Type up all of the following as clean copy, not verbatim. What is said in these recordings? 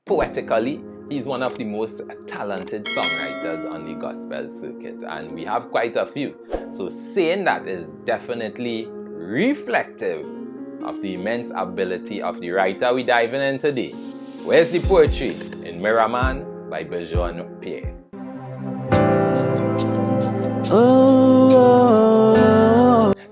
Poetically, he's one of the most talented songwriters on the gospel circuit, and we have quite a few. So saying that is definitely reflective of the immense ability of the writer we're diving in today. Where's the poetry in Mirror Man by Bj'orn Pierre?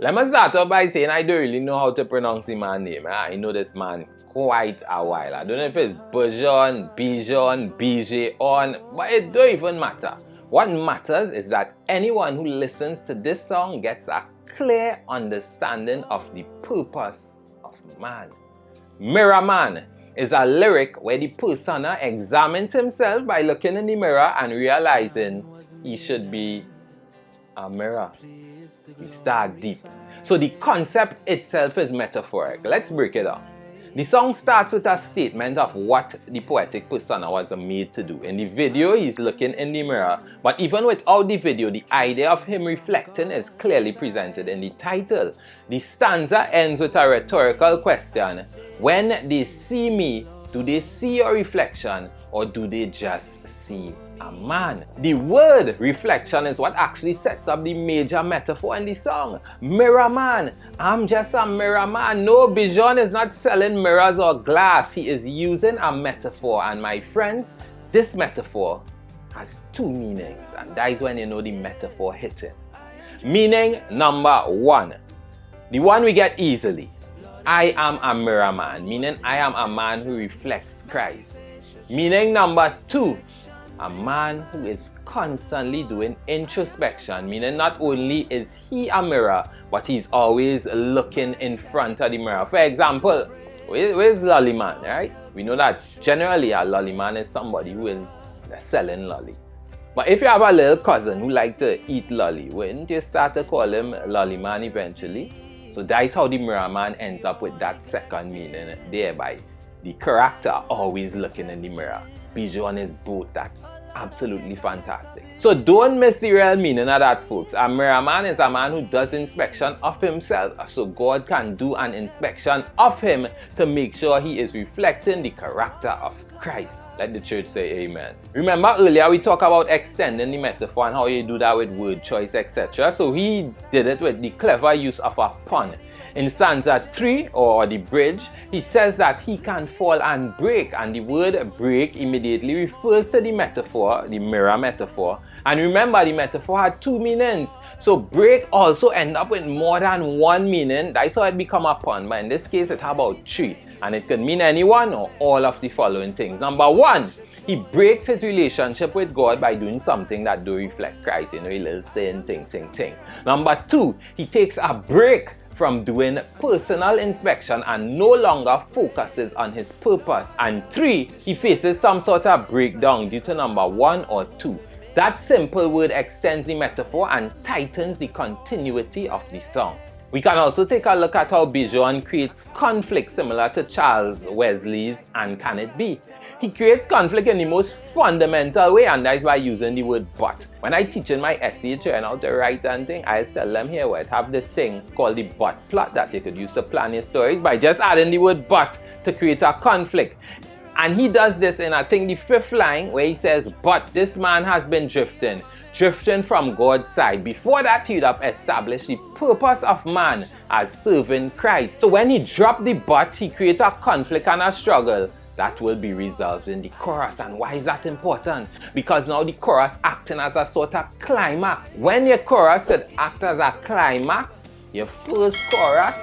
Let me start off by saying I don't really know how to pronounce the man's name. I know this man quite a while. I don't know if it's Bj'orn, Bj'orn, but it don't even matter. What matters is that anyone who listens to this song gets a clear understanding of the purpose of man. Mirror Man is a lyric where the persona examines himself by looking in the mirror and realizing he should be a mirror. We start deep. So the concept itself is metaphoric. Let's break it down. The song starts with a statement of what the poetic persona was made to do. In the video, he's looking in the mirror, but even without the video, the idea of him reflecting is clearly presented in the title. The stanza ends with a rhetorical question. When they see me, do they see your reflection, or do they just see a man? The word reflection is what actually sets up the major metaphor in the song. Mirror Man. I'm just a mirror man. No, Bj'orn is not selling mirrors or glass. He is using a metaphor. And my friends, this metaphor has two meanings. And that is when you know the metaphor hitting. Meaning number one, the one we get easily. I am a mirror man, meaning I am a man who reflects Christ. Meaning number two, a man who is constantly doing introspection, meaning not only is he a mirror, but he's always looking in front of the mirror. For example, where's lolly man, right? We know that generally a lolly man is somebody who is selling lolly. But if you have a little cousin who likes to eat lolly, wouldn't you start to call him lolly man eventually? So that's how the mirror man ends up with that second meaning, thereby the character always looking in the mirror. Bj'orn is both. That's absolutely fantastic. So don't miss the real meaning of that, folks. A mirror man is a man who does inspection of himself, so God can do an inspection of him to make sure he is reflecting the character of Christ. Let the church say amen. Remember earlier we talked about extending the metaphor and how you do that with word choice, etc. So he did it with the clever use of a pun. In stanza 3, or the bridge, he says that he can fall and break, and the word break immediately refers to the metaphor, the mirror metaphor. And remember, the metaphor had two meanings. So break also end up with more than one meaning. That's how it become a pun, but in this case it had about three. And it could mean any one or all of the following things. Number one, he breaks his relationship with God by doing something that do reflect Christ. You know, a little saying thing. Number two, he takes a break from doing personal inspection and no longer focuses on his purpose. And three, he faces some sort of breakdown due to number one or two. That simple word extends the metaphor and tightens the continuity of the song. We can also take a look at how Bj'orn creates conflict similar to Charles Wesley's And Can It Be? He creates conflict in the most fundamental way, and that's by using the word but. When I teach in my essay trying how to write and thing, I just tell them here where I have this thing called the but plot that you could use to plan your stories by just adding the word but to create a conflict. And he does this in, I think, the 5th line where he says, but this man has been drifting from God's side. Before that, he would have established the purpose of man as serving Christ. So when he dropped the but, he creates a conflict and a struggle that will be resolved in the chorus. And why is that important? Because now the chorus acting as a sort of climax. When your chorus could act as a climax, your first chorus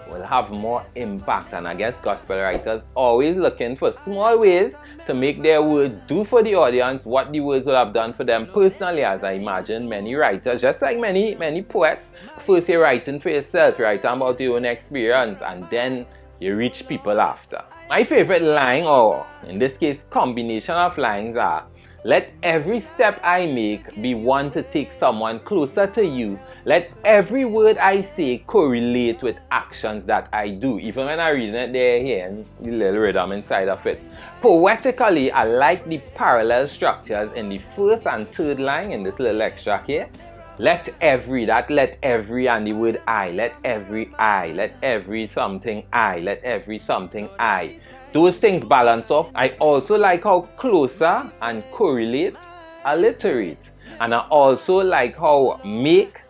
will have more impact. And I guess gospel writers always looking for small ways to make their words do for the audience what the words would have done for them personally. As I imagine many writers, just like many poets, first you're writing for yourself, you're writing about your own experience, and then you reach people after. My favorite line, or in this case combination of lines, are: let every step I make be one to take someone closer to you. Let every word I say correlate with actions that I do. Even when I'm reading it, they're hearing the little rhythm inside of it. Poetically, I like the parallel structures in the first and third line in this little extract here. Let every, that let every and the word I, let every I, let every something I, let every something I. Those things balance off. I also like how closer and correlate alliterate. And I also like how make,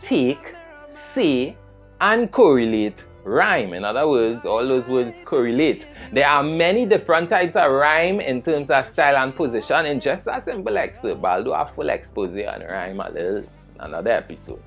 take, say, and correlate rhyme. In other words, all those words correlate. There are many different types of rhyme in terms of style and position in just a simple excerpt, but I'll do a full expose on rhyme a little another episode.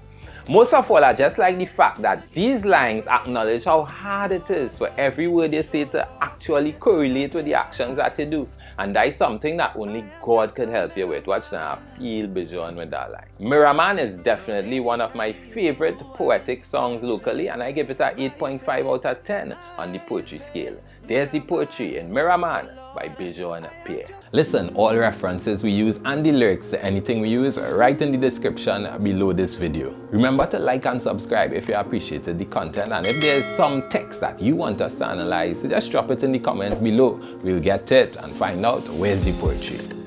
Most of all, I just like the fact that these lines acknowledge how hard it is for every word you say to actually correlate with the actions that you do. And that is something that only God could help you with. Watch now, I feel Bj'orn with that line. Mirror Man is definitely one of my favorite poetic songs locally, and I give it a 8.5 out of 10 on the poetry scale. There's the poetry in Mirror Man by Bj'orn Pierre. Listen, all references we use and the lyrics to anything we use are right in the description below this video. Remember to like and subscribe if you appreciated the content, and if there's some text that you want us to analyze, just drop it in the comments below. We'll get to it and find out where's the poetry.